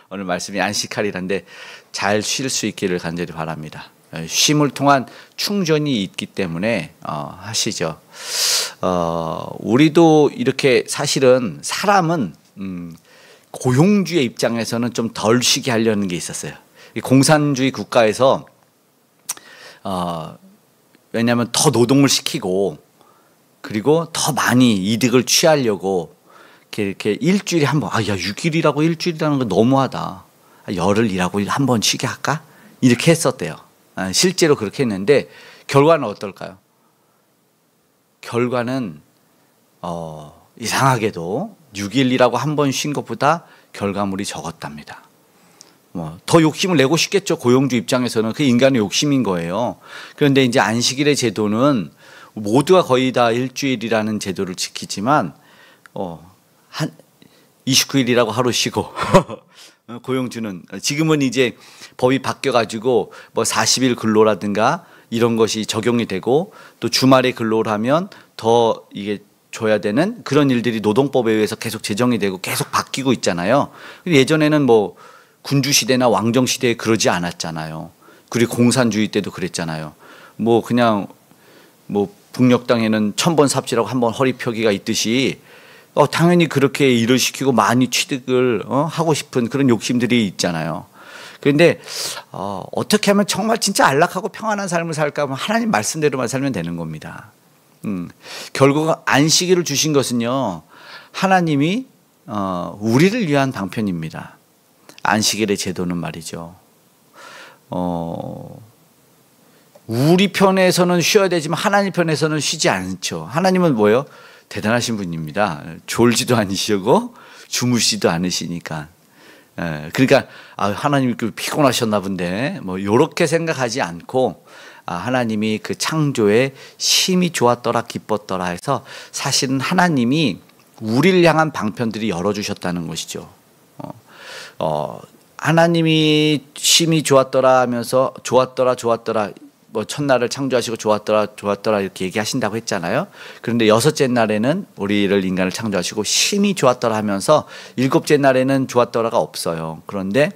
오늘 말씀이 안식하리란데 잘 쉴 수 있기를 간절히 바랍니다. 쉼을 통한 충전이 있기 때문에 하시죠. 우리도 이렇게 사실은 사람은 고용주의 입장에서는 좀 덜 쉬게 하려는 게 있었어요. 공산주의 국가에서 왜냐하면 더 노동을 시키고 그리고 더 많이 이득을 취하려고 이렇게 일주일에 한 번, 야 6일이라고 일주일이라는 거 너무하다. 열흘 일하고 한 번 쉬게 할까? 이렇게 했었대요. 실제로 그렇게 했는데 결과는 어떨까요? 결과는 이상하게도 6일 일하고 한 번 쉰 것보다 결과물이 적었답니다. 더 욕심을 내고 싶겠죠. 고용주 입장에서는 그 인간의 욕심인 거예요. 그런데 이제 안식일의 제도는 모두가 거의 다 일주일이라는 제도를 지키지만 한 29일이라고 하루 쉬고 고용주는 지금은 이제 법이 바뀌어가지고 뭐 40일 근로라든가 이런 것이 적용이 되고 또 주말에 근로를 하면 더 이게 줘야 되는 그런 일들이 노동법에 의해서 계속 제정이 되고 계속 바뀌고 있잖아요. 예전에는 뭐 군주시대나 왕정시대에 그러지 않았잖아요. 그리고 공산주의 때도 그랬잖아요. 뭐 그냥 뭐 북녘 땅에는 1000번 삽질하고 한 번 허리 펴기가 있듯이 당연히 그렇게 일을 시키고 많이 취득을 하고 싶은 그런 욕심들이 있잖아요. 그런데 어떻게 하면 정말 진짜 안락하고 평안한 삶을 살까 하면 하나님 말씀대로만 살면 되는 겁니다. 결국 안식일을 주신 것은요 하나님이 우리를 위한 방편입니다. 안식일의 제도는 말이죠. 우리 편에서는 쉬어야 되지만 하나님 편에서는 쉬지 않죠. 하나님은 뭐예요? 대단하신 분입니다. 졸지도 않으시고 주무시지도 않으시니까. 그러니까 하나님이 피곤하셨나 본데 뭐 이렇게 생각하지 않고 하나님이 그 창조에 심히 좋았더라 기뻤더라 해서 사실은 하나님이 우리를 향한 방편들이 열어주셨다는 것이죠. 하나님이 심히 좋았더라 하면서 좋았더라 뭐 첫날을 창조하시고 좋았더라 이렇게 얘기하신다고 했잖아요. 그런데 여섯째 날에는 우리를 인간을 창조하시고 심히 좋았더라 하면서 일곱째 날에는 좋았더라가 없어요. 그런데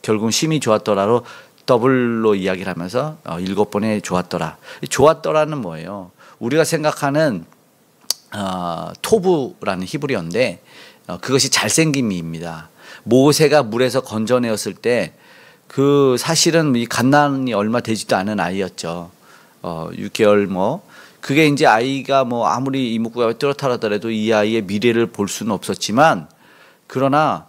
결국 심히 좋았더라로 더블로 이야기를 하면서 7번에 좋았더라는 뭐예요? 우리가 생각하는 토부라는 히브리어인데 그것이 잘생김입니다. 모세가 물에서 건져내었을 때 그 사실은 이 갓난이 얼마 되지도 않은 아이였죠. 6개월 뭐 그게 이제 아이가 뭐 아무리 이목구가 뚜렷하더라도 이 아이의 미래를 볼 수는 없었지만 그러나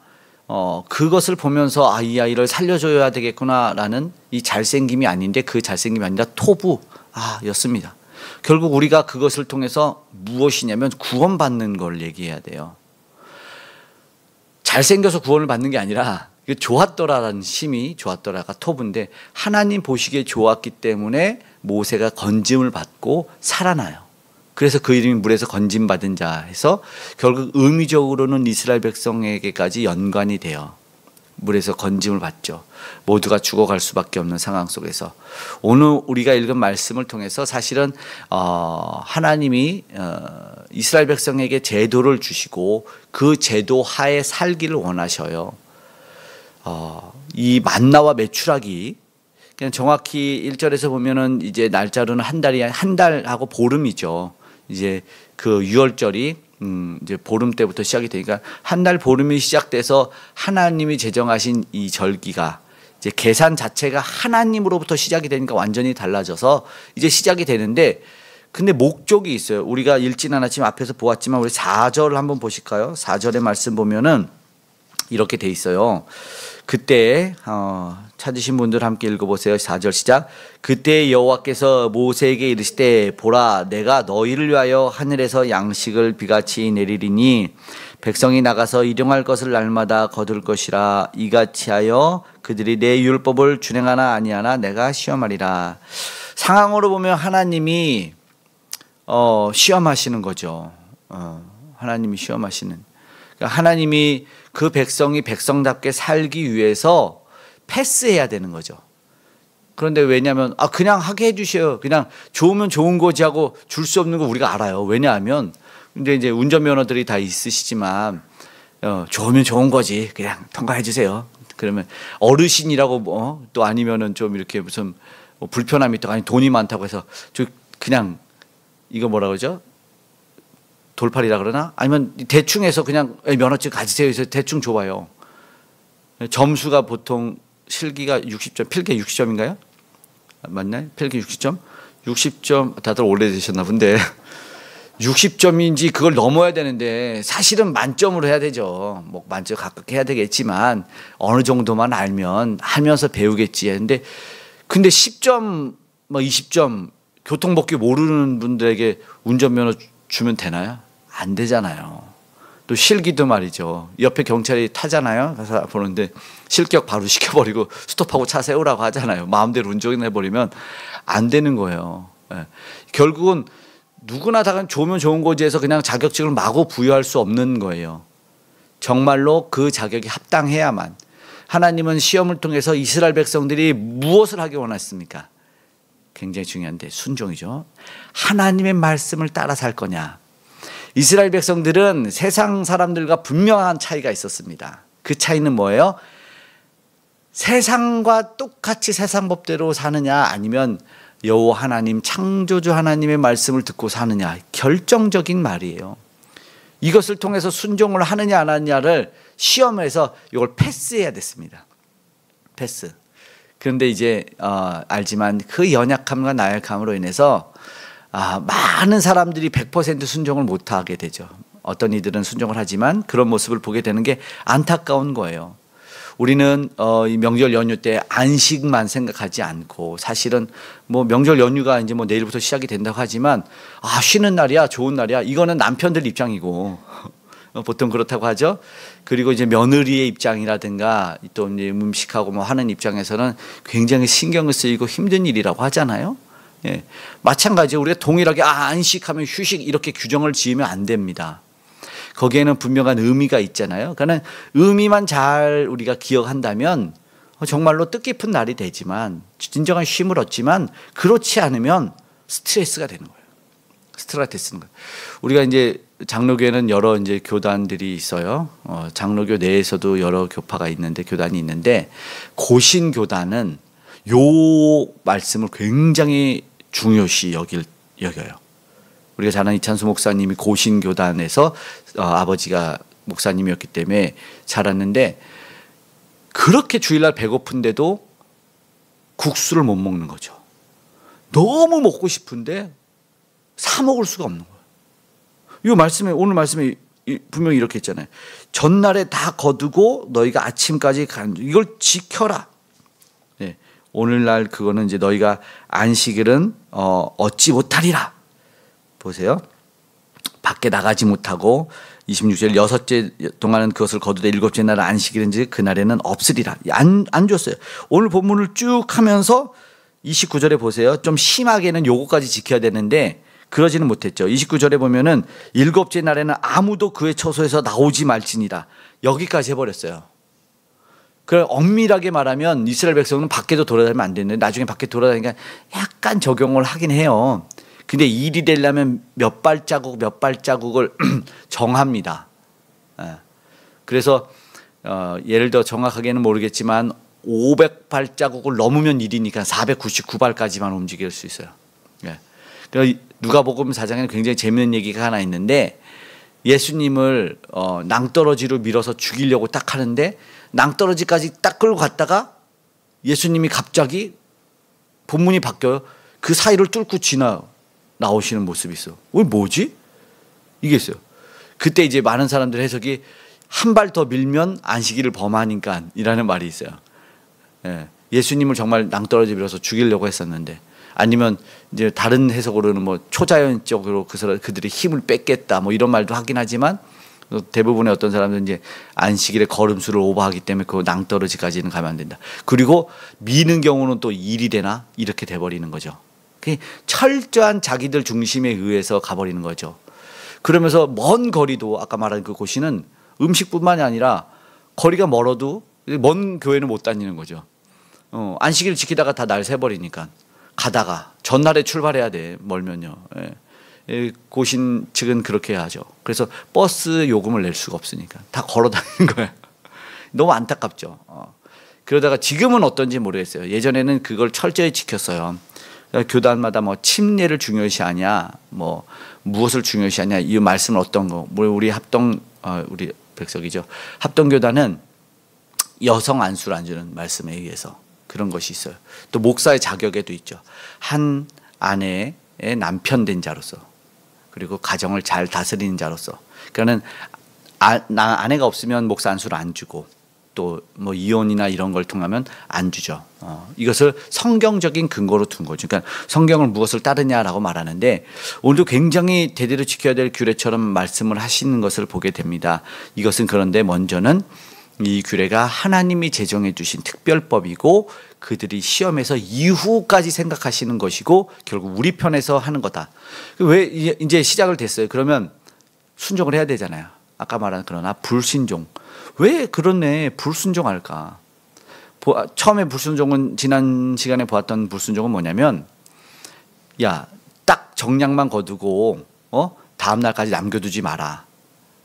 그것을 보면서 이 아이를 살려줘야 되겠구나라는 이 잘생김이 아닌데 그 잘생김이 아니라 토부였습니다. 결국 우리가 그것을 통해서 무엇이냐면 구원받는 걸 얘기해야 돼요. 잘생겨서 구원을 받는 게 아니라 좋았더라라는 심이 좋았더라가 토부인데 하나님 보시기에 좋았기 때문에 모세가 건짐을 받고 살아나요. 그래서 그 이름이 물에서 건짐받은 자 해서 결국 의미적으로는 이스라엘 백성에게까지 연관이 돼요. 물에서 건짐을 받죠. 모두가 죽어갈 수밖에 없는 상황 속에서 오늘 우리가 읽은 말씀을 통해서 사실은 하나님이 이스라엘 백성에게 제도를 주시고 그 제도 하에 살기를 원하셔요. 이 만나와 메추라기 그냥 정확히 1절에서 보면은 이제 날짜로는 한 달하고 보름이죠. 이제 그 6월절이 이제 보름 때부터 시작이 되니까 한 달 보름이 시작돼서 하나님이 제정하신 이 절기가 이제 계산 자체가 하나님으로부터 시작이 되니까 완전히 달라져서 이제 시작이 되는데 근데 목적이 있어요. 우리가 읽지는 않았지만 앞에서 보았지만 우리 4절 한번 보실까요? 4절의 말씀 보면은 이렇게 돼 있어요. 그때 찾으신 분들 함께 읽어보세요. 4절 시작. 그때 여호와께서 모세에게 이르시되 보라 내가 너희를 위하여 하늘에서 양식을 비같이 내리리니 백성이 나가서 일용할 것을 날마다 거둘 것이라 이같이 하여 그들이 내 율법을 준행하나 아니하나 내가 시험하리라. 상황으로 보면 하나님이 시험하시는 거죠. 하나님이 시험하시는. 그러니까 하나님이 그 백성이 백성답게 살기 위해서 패스해야 되는 거죠. 그런데 왜냐하면 그냥 하게 해주셔요. 그냥 좋으면 좋은 거지 하고 줄 수 없는 거 우리가 알아요. 왜냐하면 근데 이제 운전면허들이 다 있으시지만 좋으면 좋은 거지 그냥 통과해 주세요. 그러면 어르신이라고 또 아니면은 좀 이렇게 무슨 뭐 불편함이 있다고 아니 돈이 많다고 해서 저 그냥 이거 뭐라 그러죠? 돌팔이라 그러나? 아니면 대충 해서 그냥 면허증 가지세요 해서 대충 줘봐요. 점수가 보통 실기가 60점, 필기 60점인가요? 맞나요? 필기 60점? 60점 다들 오래되셨나 본데 60점인지 그걸 넘어야 되는데 사실은 만점으로 해야 되죠. 뭐 만점 각각 해야 되겠지만 어느 정도만 알면 하면서 배우겠지. 근데 10점, 뭐 20점 교통법규 모르는 분들에게 운전면허 주면 되나요? 안 되잖아요. 또 실기도 말이죠. 옆에 경찰이 타잖아요. 가서 보는데 실격 바로 시켜버리고 스톱하고 차 세우라고 하잖아요. 마음대로 운전해버리면 안 되는 거예요. 예. 결국은 누구나 다 좋으면 좋은 거지 해서 그냥 자격증을 마구 부여할 수 없는 거예요. 정말로 그 자격이 합당해야만. 하나님은 시험을 통해서 이스라엘 백성들이 무엇을 하기 원했습니까? 굉장히 중요한데 순종이죠. 하나님의 말씀을 따라 살 거냐. 이스라엘 백성들은 세상 사람들과 분명한 차이가 있었습니다. 그 차이는 뭐예요? 세상과 똑같이 세상 법대로 사느냐 아니면 여호와 하나님 창조주 하나님의 말씀을 듣고 사느냐 결정적인 말이에요. 이것을 통해서 순종을 하느냐 안 하느냐를 시험에서 이걸 패스해야 됐습니다. 패스. 그런데 이제 알지만 그 연약함과 나약함으로 인해서 많은 사람들이 100% 순종을 못하게 되죠. 어떤 이들은 순종을 하지만 그런 모습을 보게 되는 게 안타까운 거예요. 우리는 이 명절 연휴 때 안식만 생각하지 않고 사실은 뭐 명절 연휴가 이제 뭐 내일부터 시작이 된다고 하지만 쉬는 날이야 좋은 날이야 이거는 남편들 입장이고 보통 그렇다고 하죠. 그리고 이제 며느리의 입장이라든가 또 이제 음식하고 뭐 하는 입장에서는 굉장히 신경을 쓰이고 힘든 일이라고 하잖아요. 예. 마찬가지로 우리가 동일하게 안식하면 휴식 이렇게 규정을 지으면 안 됩니다. 거기에는 분명한 의미가 있잖아요. 그러니까 의미만 잘 우리가 기억한다면 정말로 뜻깊은 날이 되지만 진정한 쉼을 얻지만 그렇지 않으면 스트레스가 되는 거예요. 스트레스는 거예요. 우리가 이제 장로교회는 여러 이제 교단들이 있어요. 장로교 내에서도 여러 교파가 있는데 교단이 있는데 고신 교단은 요 말씀을 굉장히 중요시 여겨요. 우리가 잘 아는 이찬수 목사님이 고신 교단에서 아버지가 목사님이었기 때문에 자랐는데 그렇게 주일날 배고픈데도 국수를 못 먹는 거죠. 너무 먹고 싶은데 사 먹을 수가 없는 거예요. 이 말씀에 오늘 말씀에 분명히 이렇게 있잖아요. 전날에 다 거두고 너희가 아침까지 이걸 지켜라. 네. 오늘날 그거는 이제 너희가 안식일은 얻지 못하리라. 보세요. 밖에 나가지 못하고 26절 여섯째 동안은 그것을 거두되 일곱째 날은 안식일인지 그날에는 없으리라. 안 줬어요. 오늘 본문을 쭉 하면서 29절에 보세요. 좀 심하게는 요거까지 지켜야 되는데 그러지는 못했죠. 29절에 보면은 일곱째 날에는 아무도 그의 처소에서 나오지 말지니라. 여기까지 해버렸어요. 그걸 엄밀하게 말하면 이스라엘 백성은 밖에도 돌아다니면 안 되는데 나중에 밖에 돌아다니니까 약간 적용을 하긴 해요. 근데 일이 되려면 몇 발자국을 정합니다. 그래서 예를 들어 정확하게는 모르겠지만 500발자국을 넘으면 일이니까 499발까지만 움직일 수 있어요. 누가복음 4장에는 굉장히 재미있는 얘기가 하나 있는데 예수님을 낭떠러지로 밀어서 죽이려고 딱 하는데 낭떠러지까지 딱 끌고 갔다가 예수님이 갑자기 본문이 바뀌어요. 그 사이를 뚫고 나오시는 모습이 있어. 뭐지? 이게 있어요. 그때 이제 많은 사람들 해석이 한 발 더 밀면 안식일을 범하니까 이라는 말이 있어요. 예수님을 정말 낭떠러지 밀어서 죽이려고 했었는데 아니면 이제 다른 해석으로는 뭐 초자연적으로 그들의 힘을 뺏겠다 뭐 이런 말도 하긴 하지만 대부분의 어떤 사람들은 이제 안식일에 걸음수를 오버하기 때문에 그 낭떠러지까지는 가면 안 된다. 그리고 미는 경우는 또 일이 되나 이렇게 돼버리는 거죠. 철저한 자기들 중심에 의해서 가버리는 거죠. 그러면서 먼 거리도 아까 말한 그 고시는 음식뿐만이 아니라 거리가 멀어도 먼 교회는 못 다니는 거죠. 안식일 지키다가 다 날 새버리니까 가다가 전날에 출발해야 돼. 멀면요. 고신 측은 그렇게 하죠. 그래서 버스 요금을 낼 수가 없으니까 다 걸어 다니는 거예요. 너무 안타깝죠. 그러다가 지금은 어떤지 모르겠어요. 예전에는 그걸 철저히 지켰어요. 교단마다 뭐 침례를 중요시하냐, 뭐 무엇을 중요시하냐, 이 말씀은 어떤 거. 우리 우리 백석이죠. 합동교단은 여성 안수를 안 주는 말씀에 의해서 그런 것이 있어요. 또 목사의 자격에도 있죠. 한 아내의 남편 된 자로서, 그리고 가정을 잘 다스리는 자로서. 그러니까는 아내가 없으면 목사 안수를 안 주고, 또 뭐 이혼이나 이런 걸 통하면 안 주죠. 이것을 성경적인 근거로 둔 거죠. 그러니까 성경을 무엇을 따르냐라고 말하는데, 오늘도 굉장히 대대로 지켜야 될 규례처럼 말씀을 하시는 것을 보게 됩니다. 이것은 그런데 먼저는 이 규례가 하나님이 제정해 주신 특별법이고, 그들이 시험에서 이후까지 생각하시는 것이고, 결국 우리 편에서 하는 거다. 왜 이제 시작을 됐어요. 그러면 순종을 해야 되잖아요. 아까 말한 그러나 불순종. 왜 그러네 불순종할까? 처음에 불순종은, 지난 시간에 보았던 불순종은 뭐냐면, 야, 딱 정량만 거두고 다음 날까지 남겨두지 마라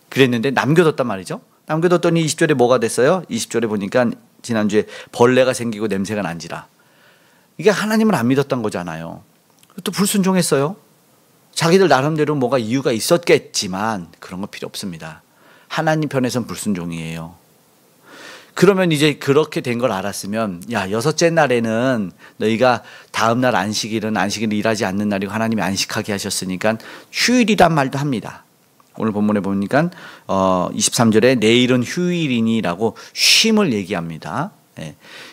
그랬는데 남겨뒀단 말이죠. 남겨뒀더니 20절에 뭐가 됐어요? 20절에 보니까 지난주에 벌레가 생기고 냄새가 난지라. 이게 하나님을 안 믿었던 거잖아요. 또 불순종했어요. 자기들 나름대로 뭐가 이유가 있었겠지만 그런 거 필요 없습니다. 하나님 편에선 불순종이에요. 그러면 이제 그렇게 된 걸 알았으면, 야, 여섯째 날에는 너희가 다음 날 안식일은 일하지 않는 날이고 하나님이 안식하게 하셨으니까 휴일이란 말도 합니다. 오늘 본문에 보니까 23절에 내일은 휴일이니라고 쉼을 얘기합니다.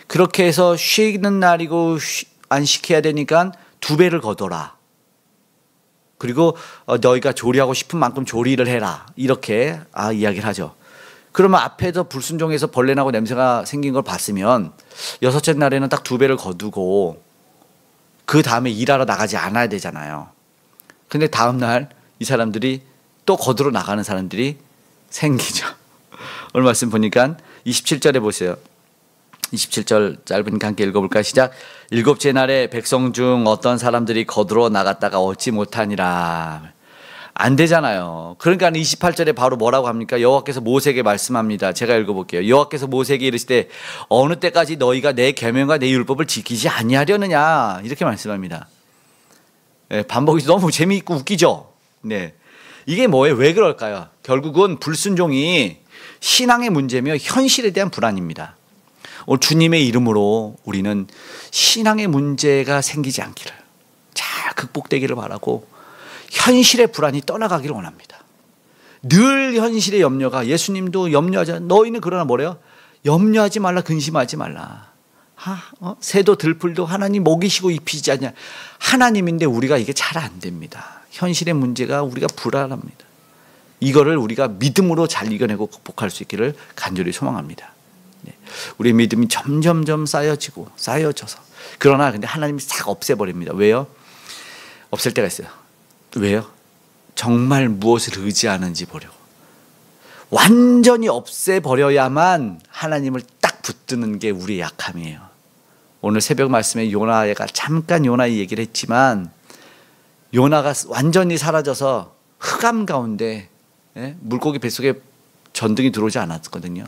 그렇게 해서 쉬는 날이고 안식해야 되니까 2배를 거둬라. 그리고 너희가 조리하고 싶은 만큼 조리를 해라. 이렇게 이야기를 하죠. 그러면 앞에서 불순종해서 벌레 나고 냄새가 생긴 걸 봤으면 여섯째 날에는 딱 2배를 거두고 그 다음에 일하러 나가지 않아야 되잖아요. 근데 다음 날 이 사람들이 또 거두러 나가는 사람들이 생기죠. 오늘 말씀 보니까 27절에 보세요. 27절 짧으니까 함께 읽어볼까요? 시작. 7째 날에 백성 중 어떤 사람들이 거두러 나갔다가 얻지 못하니라. 안 되잖아요. 그러니까 28절에 바로 뭐라고 합니까? 여호와께서 모세에게 말씀합니다. 제가 읽어볼게요. 여호와께서 모세에게 이르시되 어느 때까지 너희가 내 계명과 내 율법을 지키지 아니하려느냐, 이렇게 말씀합니다. 반복이 너무 재미있고 웃기죠. 네, 이게 뭐예요? 왜 그럴까요? 결국은 불순종이 신앙의 문제며 현실에 대한 불안입니다. 오늘 주님의 이름으로 우리는 신앙의 문제가 생기지 않기를, 잘 극복되기를 바라고 현실의 불안이 떠나가기를 원합니다. 늘 현실의 염려가, 예수님도 염려하자. 너희는 그러나 뭐래요? 염려하지 말라, 근심하지 말라. 새도 들풀도 하나님 먹이시고 입히지 않냐. 하나님인데 우리가 이게 잘 안 됩니다. 현실의 문제가 우리가 불안합니다. 이거를 우리가 믿음으로 잘 이겨내고 극복할 수 있기를 간절히 소망합니다. 우리의 믿음이 점점점 쌓여져서 그러나 근데 하나님이 싹 없애버립니다. 왜요? 없앨 때가 있어요. 왜요? 정말 무엇을 의지하는지 보려고. 완전히 없애버려야만 하나님을 딱 붙드는 게 우리의 약함이에요. 오늘 새벽 말씀에 요나가 잠깐 요나의 얘기를 했지만, 요나가 완전히 사라져서 흑암 가운데 물고기 뱃속에 전등이 들어오지 않았거든요.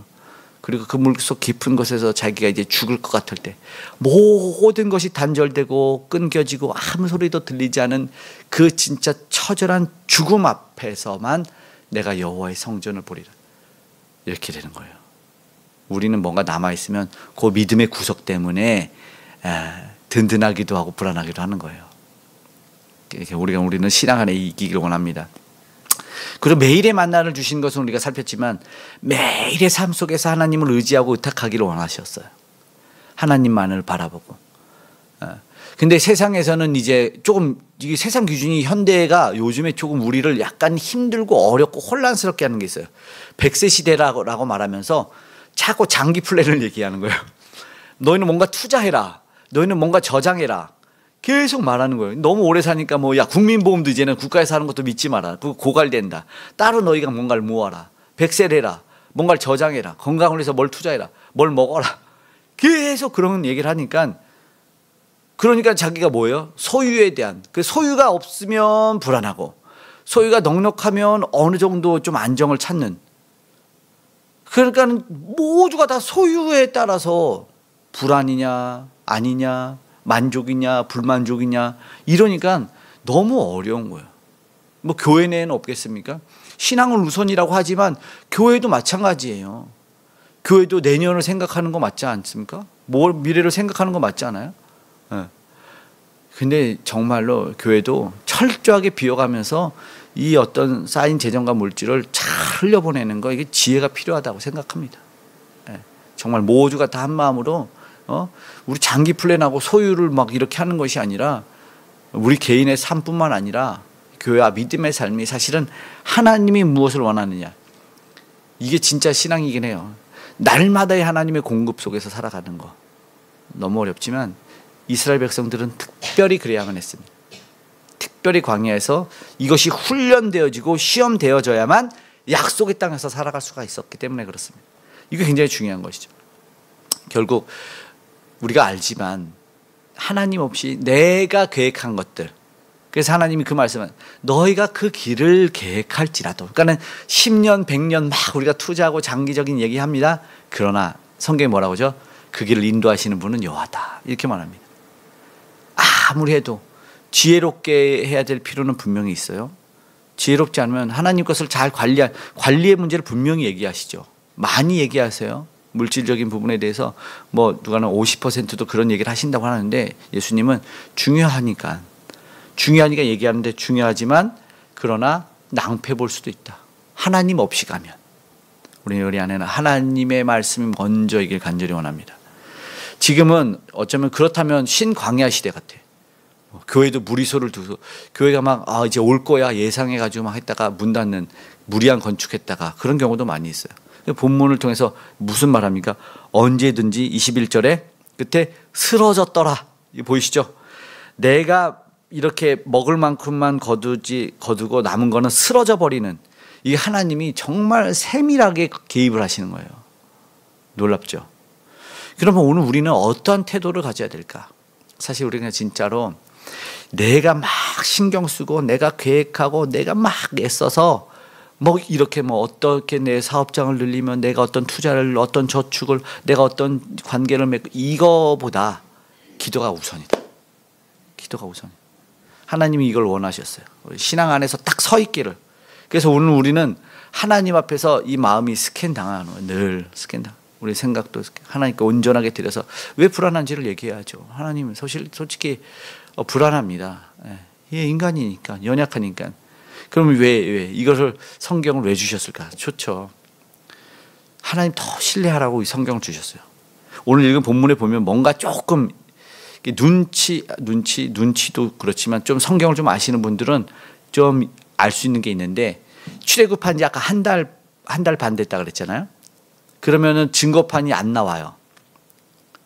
그리고 그 물속 깊은 곳에서 자기가 이제 죽을 것 같을 때 모든 것이 단절되고 끊겨지고 아무 소리도 들리지 않은 그 진짜 처절한 죽음 앞에서만 내가 여호와의 성전을 보리라, 이렇게 되는 거예요. 우리는 뭔가 남아있으면 그 믿음의 구석 때문에 든든하기도 하고 불안하기도 하는 거예요. 우리는 신앙 안에 이기기를 원합니다. 그리고 매일의 만나를 주신 것은 우리가 살폈지만 매일의 삶 속에서 하나님을 의지하고 의탁하기를 원하셨어요. 하나님만을 바라보고. 근데 세상에서는 이제 조금 이게 세상 기준이, 현대가 요즘에 조금 우리를 약간 힘들고 어렵고 혼란스럽게 하는 게 있어요. 100세 시대라고 말하면서 자꾸 장기 플랜을 얘기하는 거예요. 너희는 뭔가 투자해라. 너희는 뭔가 저장해라. 계속 말하는 거예요. 너무 오래 사니까 야, 국민보험도 이제는 국가에서 하는 것도 믿지 마라. 그거 고갈된다. 따로 너희가 뭔가를 모아라. 100세를 해라. 뭔가를 저장해라. 건강을 위해서 뭘 투자해라. 뭘 먹어라. 계속 그런 얘기를 하니까, 그러니까 자기가 뭐예요? 소유에 대한, 그 소유가 없으면 불안하고, 소유가 넉넉하면 어느 정도 좀 안정을 찾는. 그러니까 모두가 다 소유에 따라서 불안이냐 아니냐, 만족이냐 불만족이냐, 이러니까 너무 어려운 거예요. 뭐 교회 내에는 없겠습니까? 신앙을 우선이라고 하지만 교회도 마찬가지예요. 교회도 내년을 생각하는 거 맞지 않습니까? 미래를 생각하는 거 맞지 않아요? 근데 정말로 교회도 철저하게 비워가면서 이 어떤 쌓인 재정과 물질을 잘 흘려보내는 거, 이게 지혜가 필요하다고 생각합니다. 정말 모두가 다 한 마음으로 우리 장기 플랜하고 소유를 막 이렇게 하는 것이 아니라 우리 개인의 삶뿐만 아니라 교회와 믿음의 삶이 사실은 하나님이 무엇을 원하느냐, 이게 진짜 신앙이긴 해요. 날마다의 하나님의 공급 속에서 살아가는 거 너무 어렵지만 이스라엘 백성들은 특별히 그래야만 했습니다. 특별히 광야에서 이것이 훈련되어지고 시험되어져야만 약속의 땅에서 살아갈 수가 있었기 때문에 그렇습니다. 이게 굉장히 중요한 것이죠. 결국 우리가 알지만 하나님 없이 내가 계획한 것들, 그래서 하나님이 그 말씀은 너희가 그 길을 계획할지라도, 그러니까는 10년 100년 막 우리가 투자하고 장기적인 얘기합니다. 그러나 성경이 뭐라고 하죠? 그 길을 인도하시는 분은 여호와다, 이렇게 말합니다. 아무리 해도 지혜롭게 해야 될 필요는 분명히 있어요. 지혜롭지 않으면 하나님 것을 잘 관리의 문제를 분명히 얘기하시죠. 많이 얘기하세요. 물질적인 부분에 대해서 뭐 누가는 50%도 그런 얘기를 하신다고 하는데, 예수님은 중요하니까 얘기하는데 중요하지만 그러나 낭패 볼 수도 있다. 하나님 없이 가면. 우리 안에는 하나님의 말씀이 먼저이길 간절히 원합니다. 지금은 어쩌면 그렇다면 신광야 시대 같아. 교회도 무리소를 두고 교회가 막 이제 올 거야 예상해가지고 막 했다가 문 닫는, 무리한 건축했다가 그런 경우도 많이 있어요. 본문을 통해서 무슨 말합니까? 언제든지 21절에 끝에 쓰러졌더라. 이거 보이시죠? 내가 이렇게 먹을 만큼만 거두고 남은 거는 쓰러져 버리는, 이 하나님이 정말 세밀하게 개입을 하시는 거예요. 놀랍죠? 그러면 오늘 우리는 어떠한 태도를 가져야 될까? 사실 우리가 진짜로 내가 막 신경 쓰고 내가 계획하고 내가 막 애써서 뭐 이렇게 뭐 어떻게 내 사업장을 늘리면 내가 어떤 투자를, 어떤 저축을, 내가 어떤 관계를 맺고, 이거보다 기도가 우선이다. 기도가 우선. 하나님이 이걸 원하셨어요. 신앙 안에서 딱 서 있기를. 그래서 오늘 우리는 하나님 앞에서 이 마음이 스캔 당하는 거예요. 늘 스캔 당. 우리 생각도 하나님께 온전하게 드려서 왜 불안한지를 얘기해야죠. 하나님은 솔직히 불안합니다. 예, 인간이니까, 연약하니까. 그러면 왜 이것을 성경을 왜 주셨을까? 좋죠. 하나님 더 신뢰하라고 이 성경을 주셨어요. 오늘 읽은 본문에 보면 뭔가 조금 눈치도 그렇지만 좀 성경을 좀 아시는 분들은 좀 알 수 있는 게 있는데, 출애굽한 지 아까 한 달 반 됐다 그랬잖아요. 그러면은 증거판이 안 나와요.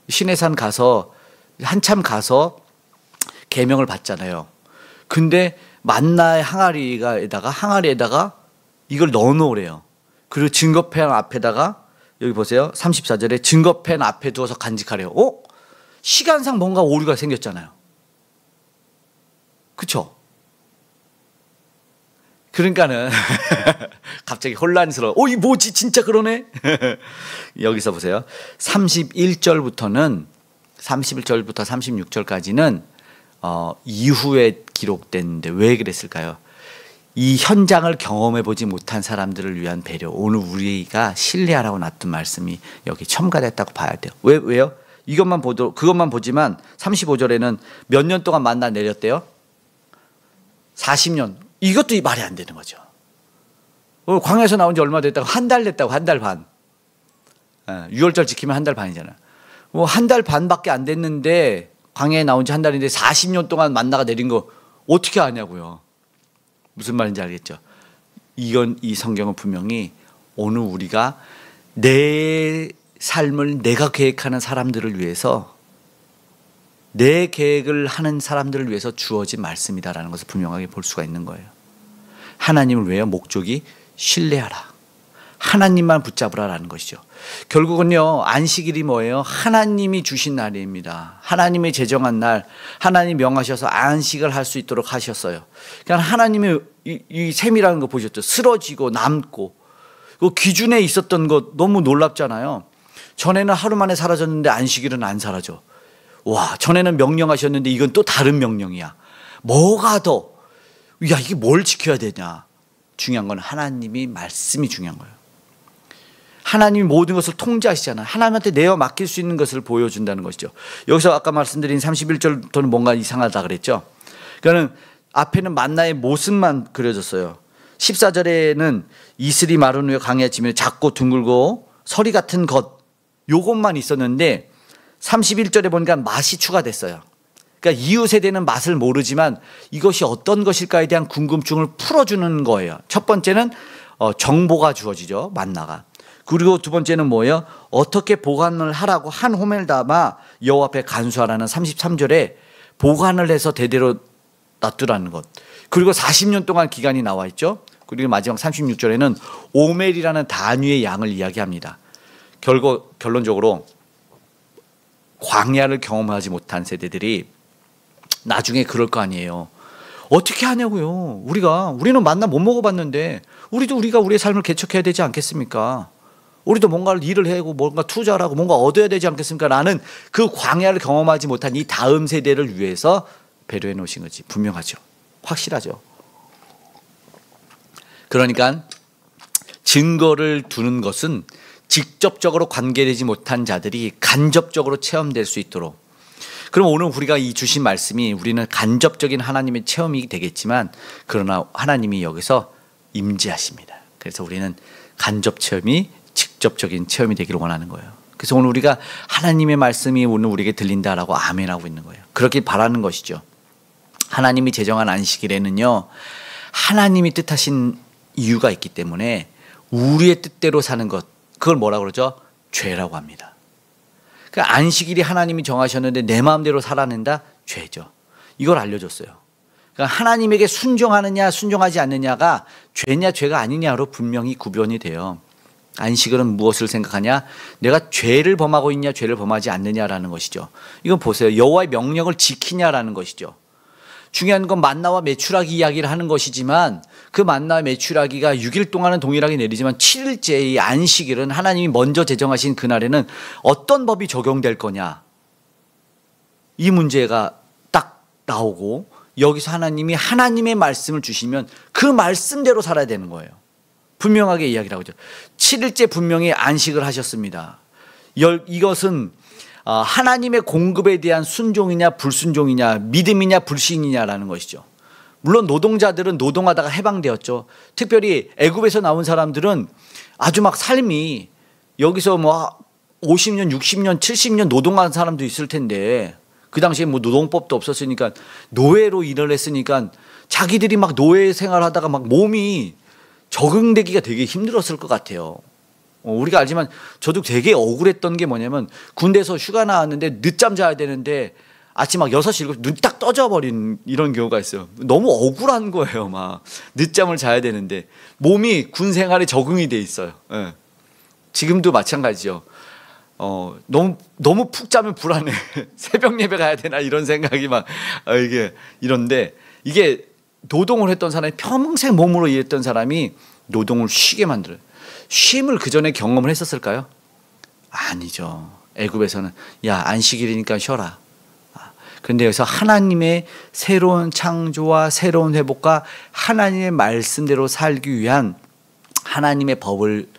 시내산 가서 한참 가서 계명을 받잖아요. 근데 만나의 항아리에다가 이걸 넣어 놓으래요. 그리고 증거판 앞에다가, 여기 보세요. 34절에 증거판 앞에 두어서 간직하래요. 시간상 뭔가 오류가 생겼잖아요. 그쵸? 그러니까는 갑자기 혼란스러워. 이 뭐지? 진짜 그러네? 여기서 보세요. 31절부터 36절까지는 이후에 기록됐는데 왜 그랬을까요? 이 현장을 경험해 보지 못한 사람들을 위한 배려, 오늘 우리가 신뢰하라고 놨던 말씀이 여기 첨가됐다고 봐야 돼요. 왜요? 그것만 보지만 35절에는 몇 년 동안 만나 내렸대요? 40년. 이것도 말이 안 되는 거죠. 광야에서 나온 지 얼마 됐다고? 한 달 됐다고, 한 달 반. 6월절 지키면 한 달 반이잖아요. 한 달 반밖에 안 됐는데, 광야에 나온 지 한 달인데 40년 동안 만나가 내린 거 어떻게 아냐고요. 무슨 말인지 알겠죠? 이 성경은 분명히 오늘 우리가 내 삶을 내가 계획하는 사람들을 위해서, 내 계획을 하는 사람들을 위해서 주어진 말씀이다라는 것을 분명하게 볼 수가 있는 거예요. 하나님을 왜요? 목적이 신뢰하라, 하나님만 붙잡으라라는 것이죠. 결국은요, 안식일이 뭐예요? 하나님이 주신 날입니다. 하나님이 제정한 날, 하나님 명하셔서 안식을 할 수 있도록 하셨어요. 그러니까 하나님의 이 셈이라는 거 보셨죠? 쓰러지고 남고, 그 기준에 있었던 것 너무 놀랍잖아요. 전에는 하루 만에 사라졌는데 안식일은 안 사라져. 와, 전에는 명령하셨는데 이건 또 다른 명령이야. 뭐가 더, 야, 이게 뭘 지켜야 되냐. 중요한 건 하나님이 말씀이 중요한 거예요. 하나님이 모든 것을 통제하시잖아요. 하나님한테 내어 맡길 수 있는 것을 보여준다는 것이죠. 여기서 아까 말씀드린 31절부터는 뭔가 이상하다 그랬죠. 그러니까 앞에는 만나의 모습만 그려졌어요. 14절에는 이슬이 마른 후에 강에 지면 작고 둥글고 서리 같은 것, 요것만 있었는데 31절에 보니까 맛이 추가됐어요. 그러니까 이웃에 대한 맛을 모르지만 이것이 어떤 것일까에 대한 궁금증을 풀어주는 거예요. 첫 번째는 정보가 주어지죠. 만나가. 그리고 두 번째는 뭐예요? 어떻게 보관을 하라고 한 호멜 담아 여호와 앞에 간수하라는 33절에 보관을 해서 대대로 놔두라는 것. 그리고 40년 동안 기간이 나와 있죠. 그리고 마지막 36절에는 오멜이라는 단위의 양을 이야기합니다. 결론적으로 광야를 경험하지 못한 세대들이 나중에 그럴 거 아니에요. 어떻게 하냐고요. 우리는 만나 못 먹어봤는데 우리가 우리의 삶을 개척해야 되지 않겠습니까? 우리도 뭔가를 일을 하고 뭔가 투자를 하고 뭔가 얻어야 되지 않겠습니까? 라는 그 광야를 경험하지 못한 이 다음 세대를 위해서 배려해 놓으신 거지. 분명하죠. 확실하죠. 그러니까 증거를 두는 것은 직접적으로 관계되지 못한 자들이 간접적으로 체험될 수 있도록. 그럼 오늘 우리가 이 주신 말씀이 우리는 간접적인 하나님의 체험이 되겠지만 그러나 하나님이 여기서 임재하십니다. 그래서 우리는 간접 체험이 직접적인 체험이 되기를 원하는 거예요. 그래서 오늘 우리가 하나님의 말씀이 오늘 우리에게 들린다라고 아멘하고 있는 거예요. 그렇게 바라는 것이죠. 하나님이 제정한 안식일에는요, 하나님이 뜻하신 이유가 있기 때문에 우리의 뜻대로 사는 것, 그걸 뭐라고 그러죠? 죄라고 합니다. 그러니까 안식일이 하나님이 정하셨는데 내 마음대로 살아낸다? 죄죠. 이걸 알려줬어요. 그러니까 하나님에게 순종하느냐 순종하지 않느냐가 죄냐 죄가 아니냐로 분명히 구별이 돼요. 안식일은 무엇을 생각하냐? 내가 죄를 범하고 있냐 죄를 범하지 않느냐라는 것이죠. 이건 보세요. 여호와의 명령을 지키냐라는 것이죠. 중요한 건 만나와 메추라기 이야기를 하는 것이지만 그 만나와 메추라기가 6일 동안은 동일하게 내리지만 7일째 이 안식일은 하나님이 먼저 제정하신 그날에는 어떤 법이 적용될 거냐, 이 문제가 딱 나오고 여기서 하나님이 하나님의 말씀을 주시면 그 말씀대로 살아야 되는 거예요. 분명하게 이야기를 하고 있죠. 7일째 분명히 안식을 하셨습니다. 이것은 하나님의 공급에 대한 순종이냐 불순종이냐, 믿음이냐 불신이냐라는 것이죠. 물론 노동자들은 노동하다가 해방되었죠. 특별히 애굽에서 나온 사람들은 아주 막 삶이 여기서 뭐 50년, 60년, 70년 노동한 사람도 있을 텐데 그 당시에 뭐 노동법도 없었으니까 노예로 일을 했으니까 자기들이 막 노예 생활하다가 막 몸이 적응되기가 되게 힘들었을 것 같아요. 우리가 알지만 저도 되게 억울했던 게 뭐냐면 군대에서 휴가 나왔는데 늦잠 자야 되는데 아침 막 6시, 7시 눈 딱 떠져버린 이런 경우가 있어요. 너무 억울한 거예요. 막 늦잠을 자야 되는데 몸이 군 생활에 적응이 돼 있어요. 예. 지금도 마찬가지죠. 너무 푹 자면 불안해. 새벽 예배 가야 되나 이런 생각이 막 이게 이런데 이게 노동을 했던 사람이 평생 몸으로 일했던 사람이 노동을 쉬게 만들어요. 쉼을 그 전에 경험을 했었을까요? 아니죠. 애굽에서는 야 안식일이니까 쉬어라. 그런데 여기서 하나님의 새로운 창조와 새로운 회복과 하나님의 말씀대로 살기 위한 하나님의 법을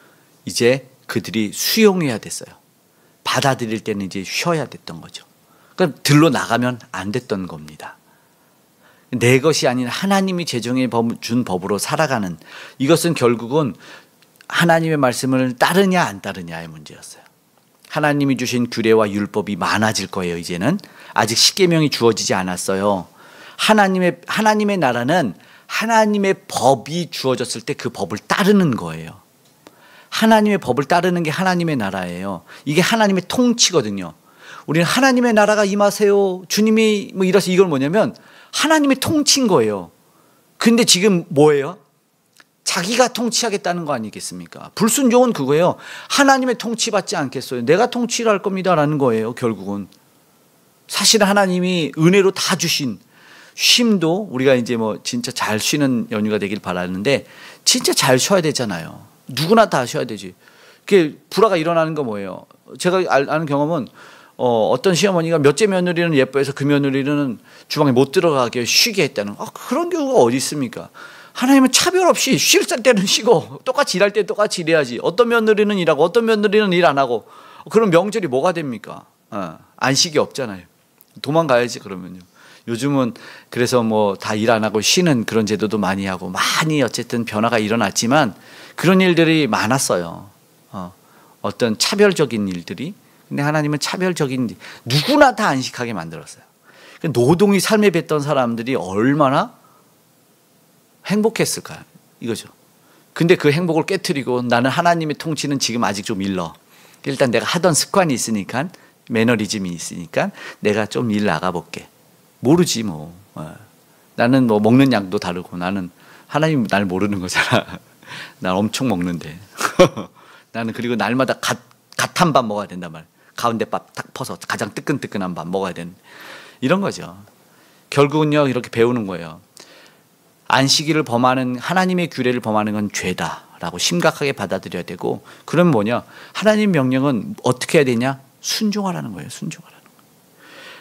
이제 그들이 수용해야 됐어요. 받아들일 때는 이제 쉬어야 됐던 거죠. 그럼 들러 나가면 안 됐던 겁니다. 내 것이 아닌 하나님이 제정해 준 법으로 살아가는, 이것은 결국은 하나님의 말씀을 따르냐 안 따르냐의 문제였어요. 하나님이 주신 규례와 율법이 많아질 거예요. 이제는 아직 십계명이 주어지지 않았어요. 하나님의 나라는 하나님의 법이 주어졌을 때 그 법을 따르는 거예요. 하나님의 법을 따르는 게 하나님의 나라예요. 이게 하나님의 통치거든요. 우리는 하나님의 나라가 임하세요, 주님이 뭐 이래서 이걸 뭐냐면 하나님의 통치인 거예요. 근데 지금 뭐예요? 자기가 통치하겠다는 거 아니겠습니까? 불순종은 그거예요. 하나님의 통치받지 않겠어요. 내가 통치를 할 겁니다라는 거예요. 결국은 사실 하나님이 은혜로 다 주신 쉼도 우리가 이제 뭐 진짜 잘 쉬는 연휴가 되길 바라는데 진짜 잘 쉬어야 되잖아요. 누구나 다 쉬어야 되지. 그게 불화가 일어나는 거 뭐예요? 제가 아는 경험은 어떤 시어머니가 몇째 며느리는 예뻐해서 그 며느리는 주방에 못 들어가게 쉬게 했다는 그런 경우가 어디 있습니까? 하나님은 차별 없이 쉴 때는 쉬고 똑같이 일할 때 똑같이 일해야지. 어떤 며느리는 일하고 어떤 며느리는 일 안 하고 그런 명절이 뭐가 됩니까? 안식이 없잖아요. 도망가야지 그러면요. 요즘은 그래서 뭐 다 일 안 하고 쉬는 그런 제도도 많이 하고 많이 어쨌든 변화가 일어났지만 그런 일들이 많았어요. 어떤 차별적인 일들이. 근데 하나님은 차별적인 누구나 다 안식하게 만들었어요. 노동이 삶에 뱉던 사람들이 얼마나 행복했을까요? 이거죠. 근데 그 행복을 깨트리고 나는 하나님의 통치는 지금 아직 좀 일러. 일단 내가 하던 습관이 있으니까 매너리즘이 있으니까 내가 좀 일 나가볼게. 모르지 뭐. 나는 뭐 먹는 양도 다르고 나는 하나님 날 모르는 거잖아. 난 엄청 먹는데. 나는 그리고 날마다 갓 한 밥 먹어야 된단 말이야. 가운데 밥 탁 퍼서 가장 뜨끈뜨끈한 밥 먹어야 되는 이런 거죠. 결국은요 이렇게 배우는 거예요. 안식일을 범하는 하나님의 규례를 범하는 건 죄다라고 심각하게 받아들여야 되고 그럼 뭐냐 하나님 명령은 어떻게 해야 되냐 순종하라는 거예요. 순종하라는 거예요.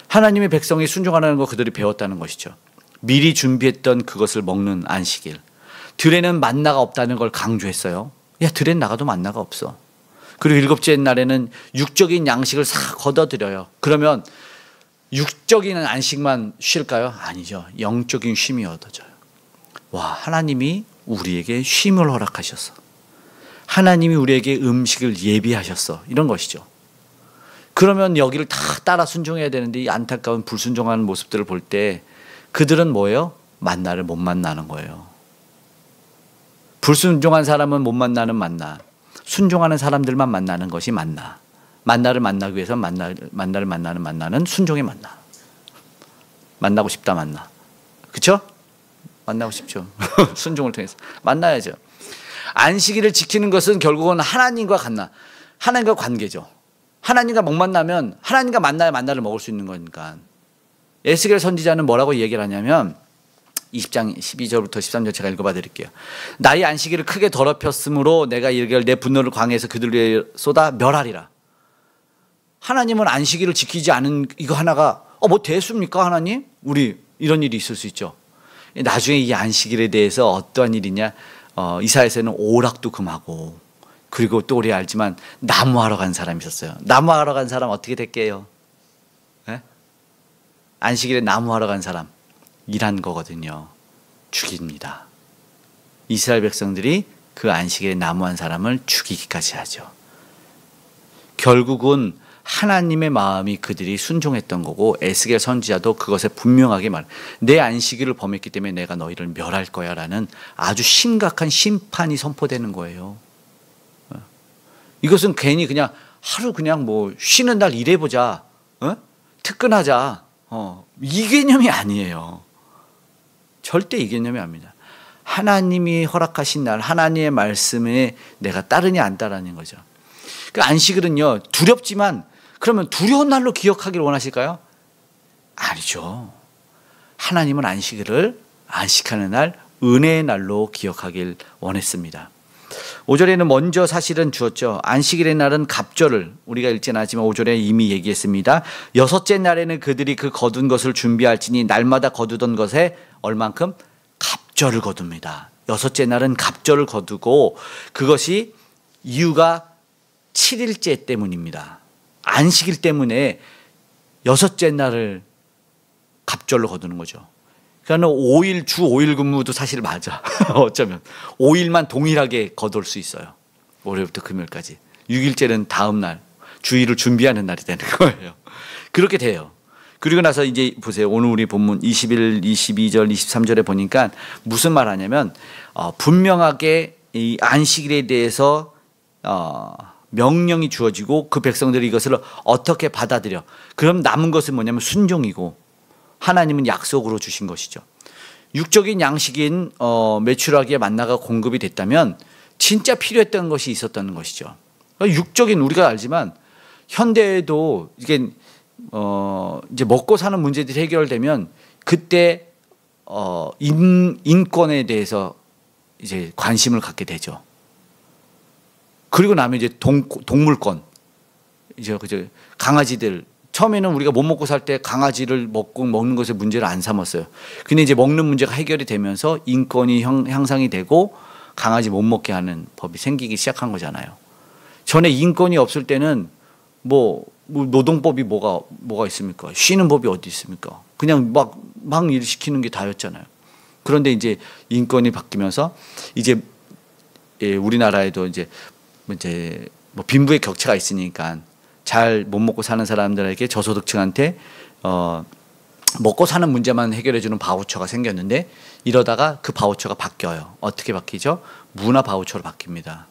하나님의 백성이 순종하라는 거 그들이 배웠다는 것이죠. 미리 준비했던 그것을 먹는 안식일. 들에는 만나가 없다는 걸 강조했어요. 야 들엔 나가도 만나가 없어. 그리고 일곱째 날에는 육적인 양식을 싹 걷어들여요. 그러면 육적인 안식만 쉴까요? 아니죠. 영적인 쉼이 얻어져요. 와, 하나님이 우리에게 쉼을 허락하셨어. 하나님이 우리에게 음식을 예비하셨어. 이런 것이죠. 그러면 여기를 다 따라 순종해야 되는데 이 안타까운 불순종하는 모습들을 볼 때 그들은 뭐예요? 만나를 못 만나는 거예요. 불순종한 사람은 못 만나는 만나. 순종하는 사람들만 만나는 것이 만나. 만나를 만나기 위해서 만나를 만나는 만나는 순종의 만나. 만나고 싶다 만나. 그렇죠? 만나고 싶죠. 순종을 통해서 만나야죠. 안식일을 지키는 것은 결국은 하나님과 하나님과 관계죠. 하나님과 못 만나면 하나님과 만나야 만나를 먹을 수 있는 거니까. 에스겔 선지자는 뭐라고 얘기를 하냐면 20장 12절부터 13절 제가 읽어봐 드릴게요. 나의 안식일을 크게 더럽혔으므로 내가 이르기를 내 분노를 광해서 그들 위에 쏟아 멸하리라. 하나님은 안식일을 지키지 않은 이거 하나가 뭐 대수입니까 하나님? 우리 이런 일이 있을 수 있죠. 나중에 이 안식일에 대해서 어떠한 일이냐 이사야서는 오락도 금하고 그리고 또 우리 알지만 나무하러 간 사람이 있었어요. 나무하러 간 사람 어떻게 될게요? 네? 안식일에 나무하러 간 사람 일한 거거든요. 죽입니다. 이스라엘 백성들이 그 안식일에 나무한 사람을 죽이기까지 하죠. 결국은 하나님의 마음이 그들이 순종했던 거고 에스겔 선지자도 그것에 분명하게 내 안식일을 범했기 때문에 내가 너희를 멸할 거야 라는 아주 심각한 심판이 선포되는 거예요. 이것은 괜히 그냥 하루 그냥 뭐 쉬는 날 일해보자 특근하자 이 개념이 아니에요. 절대 이 개념이 아닙니다. 하나님이 허락하신 날 하나님의 말씀에 내가 따르냐 안 따르는 거죠. 그 안식일은요 두렵지만 그러면 두려운 날로 기억하기를 원하실까요? 아니죠. 하나님은 안식일을 안식하는 날 은혜의 날로 기억하길 원했습니다. 5절에는 먼저 사실은 주었죠. 안식일의 날은 갑절을 우리가 읽지는 않지만 5절에 이미 얘기했습니다. 여섯째 날에는 그들이 그 거둔 것을 준비할지니 날마다 거두던 것에 얼만큼? 갑절을 거둡니다. 여섯째 날은 갑절을 거두고 그것이 이유가 7일째 때문입니다. 안식일 때문에 여섯째 날을 갑절로 거두는 거죠. 그러니까 5일 주 5일 근무도 사실 맞아. 어쩌면 5일만 동일하게 거둘 수 있어요. 월요일부터 금요일까지. 6일째는 다음 날 주일을 준비하는 날이 되는 거예요. 그렇게 돼요. 그리고 나서 이제 보세요. 오늘 우리 본문 21, 22절, 23절에 보니까 무슨 말 하냐면 분명하게 이 안식일에 대해서 명령이 주어지고 그 백성들이 이것을 어떻게 받아들여. 그럼 남은 것은 뭐냐면 순종이고 하나님은 약속으로 주신 것이죠. 육적인 양식인 메추라기의 만나가 공급이 됐다면 진짜 필요했던 것이 있었다는 것이죠. 육적인 우리가 알지만 현대에도 이게 이제 먹고 사는 문제들이 해결되면 그때 인권에 대해서 이제 관심을 갖게 되죠. 그리고 나면 이제 동물권, 이제 그저 강아지들, 처음에는 우리가 못 먹고 살 때 강아지를 먹는 것에 문제를 안 삼았어요. 근데 이제 먹는 문제가 해결이 되면서 인권이 향상이 되고 강아지 못 먹게 하는 법이 생기기 시작한 거잖아요. 전에 인권이 없을 때는 뭐 노동법이 뭐가 있습니까? 쉬는 법이 어디 있습니까? 그냥 막 일 시키는 게 다였잖아요. 그런데 이제 인권이 바뀌면서 이제 우리나라에도 이제 뭐 빈부의 격차가 있으니까 잘 못 먹고 사는 사람들에게 저소득층한테 먹고 사는 문제만 해결해주는 바우처가 생겼는데, 이러다가 그 바우처가 바뀌어요. 어떻게 바뀌죠? 문화 바우처로 바뀝니다.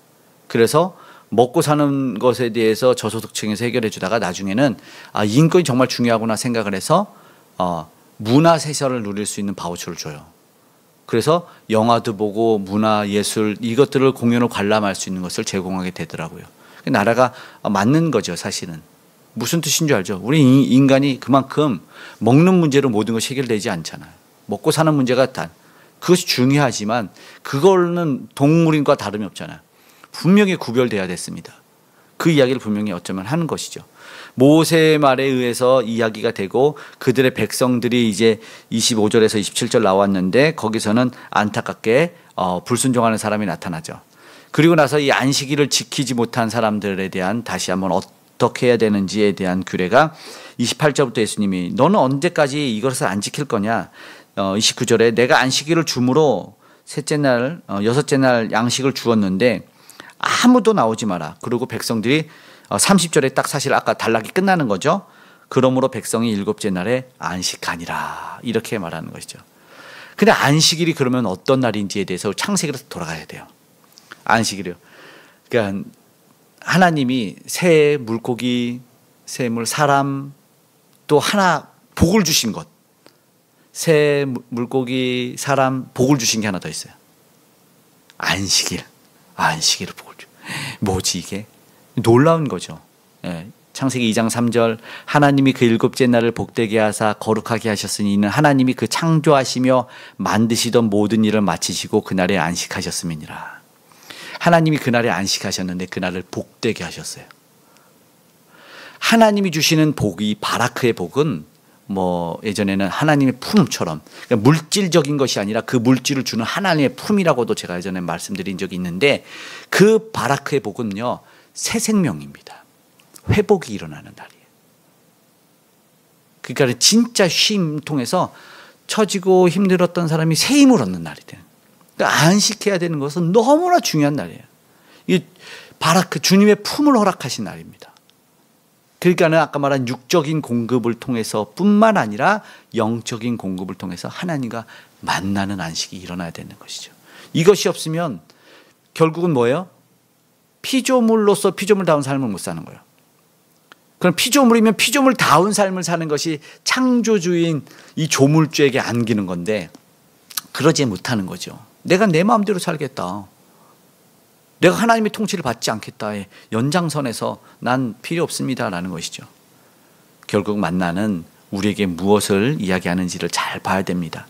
그래서 먹고 사는 것에 대해서 저소득층에서 해결해 주다가 나중에는 인권이 정말 중요하구나 생각을 해서 문화 세서를 누릴 수 있는 바우처를 줘요. 그래서 영화도 보고 문화 예술 이것들을 공연을 관람할 수 있는 것을 제공하게 되더라고요. 나라가 맞는 거죠, 사실은. 무슨 뜻인 줄 알죠? 우리 인간이 그만큼 먹는 문제로 모든 것이 해결되지 않잖아요. 먹고 사는 문제가 그것이 중요하지만 그거는 동물인과 다름이 없잖아요. 분명히 구별돼야 됐습니다. 그 이야기를 분명히 어쩌면 하는 것이죠. 모세의 말에 의해서 이야기가 되고 그들의 백성들이 이제 25절에서 27절 나왔는데, 거기서는 안타깝게 불순종하는 사람이 나타나죠. 그리고 나서 이 안식일을 지키지 못한 사람들에 대한 다시 한번 어떻게 해야 되는지에 대한 규례가 28절부터 예수님이 너는 언제까지 이것을 안 지킬 거냐. 29절에 내가 안식일을 주므로 셋째 날 여섯째 날 양식을 주었는데 아무도 나오지 마라. 그리고 백성들이 30절에 딱 사실 아까 단락이 끝나는 거죠. 그러므로 백성이 일곱째 날에 안식하니라, 이렇게 말하는 것이죠. 근데 안식일이 그러면 어떤 날인지에 대해서 창세기로 돌아가야 돼요. 안식일이요. 그러니까 하나님이 새, 물고기, 새물, 사람, 또 하나 복을 주신 것. 새, 물고기, 사람, 복을 주신 게 하나 더 있어요. 안식일. 안식일을 복을 주. 뭐지 이게? 놀라운 거죠. 창세기 2장 3절 하나님이 그 일곱째 날을 복되게 하사 거룩하게 하셨으니 이는 하나님이 그 창조하시며 만드시던 모든 일을 마치시고 그날에 안식하셨음이니라. 하나님이 그날에 안식하셨는데 그날을 복되게 하셨어요. 하나님이 주시는 복이, 바라크의 복은 뭐 예전에는 하나님의 품처럼, 그러니까 물질적인 것이 아니라 그 물질을 주는 하나님의 품이라고도 제가 예전에 말씀드린 적이 있는데, 그 바라크의 복은요 새 생명입니다. 회복이 일어나는 날이에요. 그러니까 진짜 쉼 통해서 처지고 힘들었던 사람이 새 힘을 얻는 날이 돼요. 그러니까 안식해야 되는 것은 너무나 중요한 날이에요. 이 바라크, 주님의 품을 허락하신 날입니다. 그러니까는 아까 말한 육적인 공급을 통해서 뿐만 아니라 영적인 공급을 통해서 하나님과 만나는 안식이 일어나야 되는 것이죠. 이것이 없으면 결국은 뭐예요? 피조물로서 피조물다운 삶을 못 사는 거예요. 그럼 피조물이면 피조물다운 삶을 사는 것이 창조주인 이 조물주에게 안기는 건데, 그러지 못하는 거죠. 내가 내 마음대로 살겠다, 내가 하나님의 통치를 받지 않겠다의 연장선에서 난 필요 없습니다라는 것이죠. 결국 만나는 우리에게 무엇을 이야기하는지를 잘 봐야 됩니다.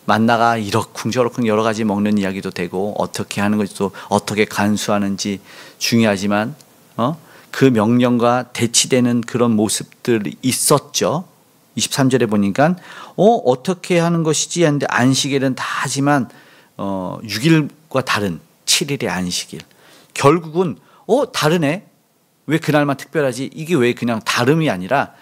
만나가 이러쿵저러쿵 여러 가지 먹는 이야기도 되고 어떻게 하는 것도, 어떻게 간수하는지 중요하지만 그 명령과 대치되는 그런 모습들이 있었죠. 23절에 보니까 어떻게 하는 것이지 하는데 안식일은 다 하지만 6일과 다른 7일의 안식일. 결국은 다르네, 왜 그날만 특별하지, 이게 왜 그냥 다름이 아니라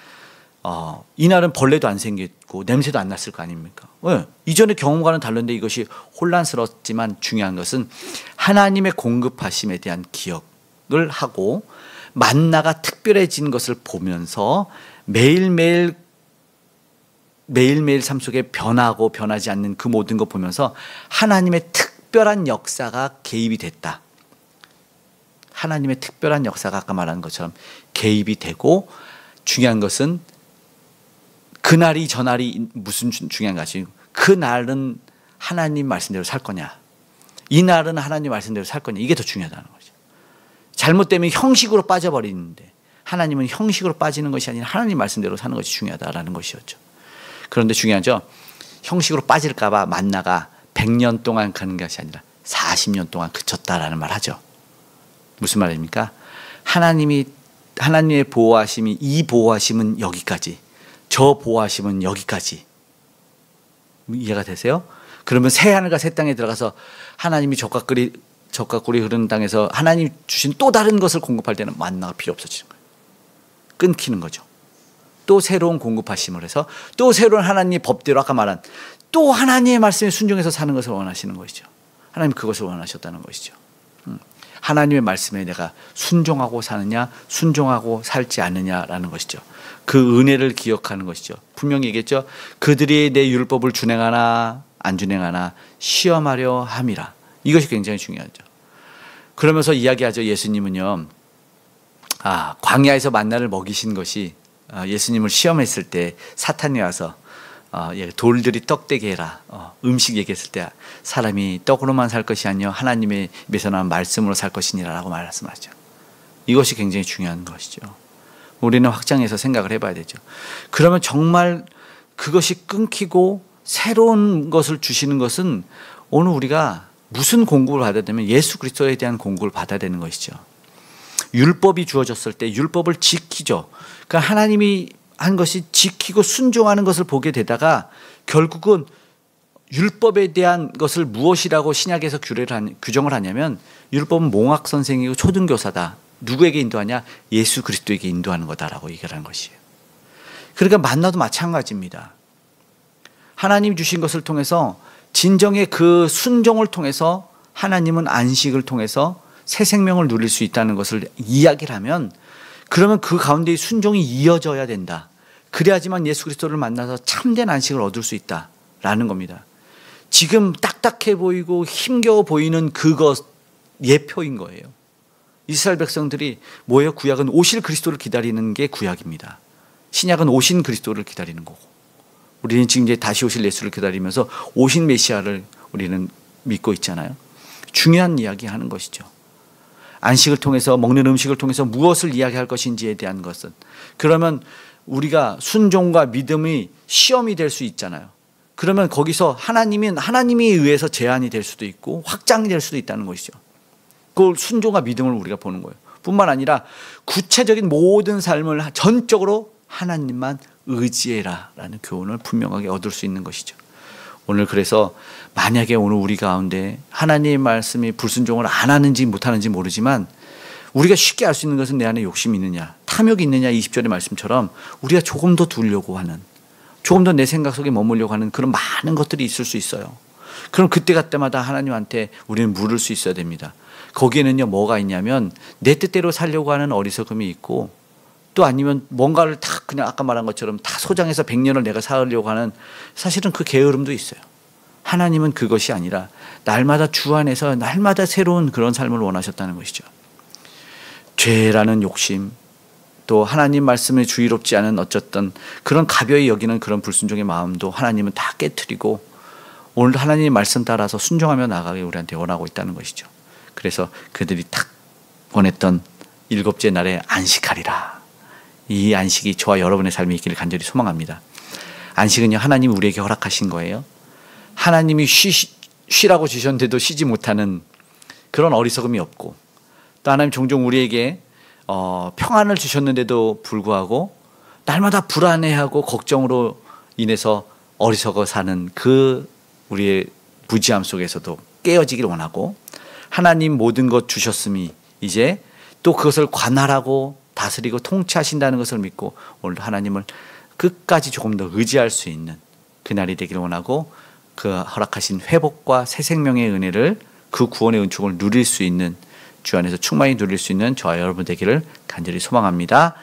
이날은 벌레도 안 생겼고 냄새도 안 났을 거 아닙니까? 왜? 이전의 경험과는 다른데 이것이 혼란스럽지만 중요한 것은 하나님의 공급하심에 대한 기억을 하고 만나가 특별해진 것을 보면서 매일매일 삶 속에 변하고 변하지 않는 그 모든 것 보면서 하나님의 특별한 역사가 개입이 됐다. 하나님의 특별한 역사가 아까 말한 것처럼 개입이 되고, 중요한 것은 그날이 저날이 무슨 중요한 것이, 그날은 하나님 말씀대로 살 거냐, 이날은 하나님 말씀대로 살 거냐, 이게 더 중요하다는 거죠. 잘못되면 형식으로 빠져버리는데 하나님은 형식으로 빠지는 것이 아니라 하나님 말씀대로 사는 것이 중요하다라는 것이었죠. 그런데 중요하죠. 형식으로 빠질까 봐 만나가 100년 동안 가는 것이 아니라 40년 동안 그쳤다라는 말 하죠. 무슨 말입니까? 하나님의 보호하심이, 이 보호하심은 여기까지, 저 보호하심은 여기까지. 이해가 되세요? 그러면 새 하늘과 새 땅에 들어가서 하나님이 젖과 꿀이 흐르는 땅에서 하나님이 주신 또 다른 것을 공급할 때는 만나가 필요 없어지는 거예요. 끊기는 거죠. 또 새로운 공급하심을 해서 또 새로운 하나님의 법대로 아까 말한 또 하나님의 말씀에 순종해서 사는 것을 원하시는 것이죠. 하나님 그것을 원하셨다는 것이죠. 하나님의 말씀에 내가 순종하고 사느냐, 순종하고 살지 않느냐라는 것이죠. 그 은혜를 기억하는 것이죠. 분명히 얘기했죠. 그들이 내 율법을 준행하나 안 준행하나 시험하려 함이라. 이것이 굉장히 중요하죠. 그러면서 이야기하죠. 예수님은요, 광야에서 만나를 먹이신 것이 예수님을 시험했을 때 사탄이 와서 돌들이 떡되게 해라, 음식 얘기했을 때 사람이 떡으로만 살 것이 아니요 하나님의 입에서 나온 말씀으로 살 것이니라 라고 말씀하죠. 이것이 굉장히 중요한 것이죠. 우리는 확장해서 생각을 해봐야 되죠. 그러면 정말 그것이 끊기고 새로운 것을 주시는 것은 오늘 우리가 무슨 공급을 받아야 되면 예수 그리스도에 대한 공급을 받아야 되는 것이죠. 율법이 주어졌을 때 율법을 지키죠. 그러니까 하나님이 한 것이 지키고 순종하는 것을 보게 되다가 결국은 율법에 대한 것을 무엇이라고 신약에서 규정을 하냐면 율법은 몽학 선생이고 초등교사다. 누구에게 인도하냐? 예수 그리스도에게 인도하는 거다라고 얘기를 하는 것이에요. 그러니까 만나도 마찬가지입니다. 하나님 주신 것을 통해서 진정의 그 순종을 통해서 하나님은 안식을 통해서 새 생명을 누릴 수 있다는 것을 이야기를 하면 그러면 그 가운데 순종이 이어져야 된다. 그래야지만 예수 그리스도를 만나서 참된 안식을 얻을 수 있다라는 겁니다. 지금 딱딱해 보이고 힘겨워 보이는 그것 예표인 거예요. 이스라엘 백성들이 뭐예요? 구약은 오실 그리스도를 기다리는 게 구약입니다. 신약은 오신 그리스도를 기다리는 거고 우리는 지금 이제 다시 오실 예수를 기다리면서 오신 메시아를 우리는 믿고 있잖아요. 중요한 이야기 하는 것이죠. 안식을 통해서 먹는 음식을 통해서 무엇을 이야기할 것인지에 대한 것은 그러면 우리가 순종과 믿음이 시험이 될 수 있잖아요. 그러면 거기서 하나님에 의해서 제한이 될 수도 있고 확장이 될 수도 있다는 것이죠. 그 순종과 믿음을 우리가 보는 거예요. 뿐만 아니라 구체적인 모든 삶을 전적으로 하나님만 의지해라 라는 교훈을 분명하게 얻을 수 있는 것이죠. 오늘 그래서 만약에 오늘 우리 가운데 하나님의 말씀이 불순종을 안 하는지 못하는지 모르지만 우리가 쉽게 알 수 있는 것은 내 안에 욕심이 있느냐 탐욕이 있느냐 20절의 말씀처럼 우리가 조금 더 두려고 하는 조금 더 내 생각 속에 머물려고 하는 그런 많은 것들이 있을 수 있어요. 그럼 그때 때마다 하나님한테 우리는 물을 수 있어야 됩니다. 거기에는요 뭐가 있냐면 내 뜻대로 살려고 하는 어리석음이 있고 또 아니면 뭔가를 다 그냥 아까 말한 것처럼 다 소장해서 100년을 내가 살려고 하는 사실은 그 게으름도 있어요. 하나님은 그것이 아니라 날마다 주 안에서 날마다 새로운 그런 삶을 원하셨다는 것이죠. 죄라는 욕심 또 하나님 말씀에 주의롭지 않은 어쨌든 그런 가벼이 여기는 그런 불순종의 마음도 하나님은 다 깨트리고 오늘 하나님의 말씀 따라서 순종하며 나가게 우리한테 원하고 있다는 것이죠. 그래서 그들이 딱 원했던 일곱째 날에 안식하리라. 이 안식이 저와 여러분의 삶에 있기를 간절히 소망합니다. 안식은요 하나님이 우리에게 허락하신 거예요. 하나님이 쉬라고 주셨는데도 쉬지 못하는 그런 어리석음이 없고 또 하나님 종종 우리에게 평안을 주셨는데도 불구하고 날마다 불안해하고 걱정으로 인해서 어리석어 사는 그 우리의 무지함 속에서도 깨어지기를 원하고 하나님 모든 것 주셨음이 이제 또 그것을 관할하고 다스리고 통치하신다는 것을 믿고 오늘 하나님을 끝까지 조금 더 의지할 수 있는 그날이 되기를 원하고 그 허락하신 회복과 새 생명의 은혜를 그 구원의 은총을 누릴 수 있는 주 안에서 충만히 누릴 수 있는 저와 여러분 되기를 간절히 소망합니다.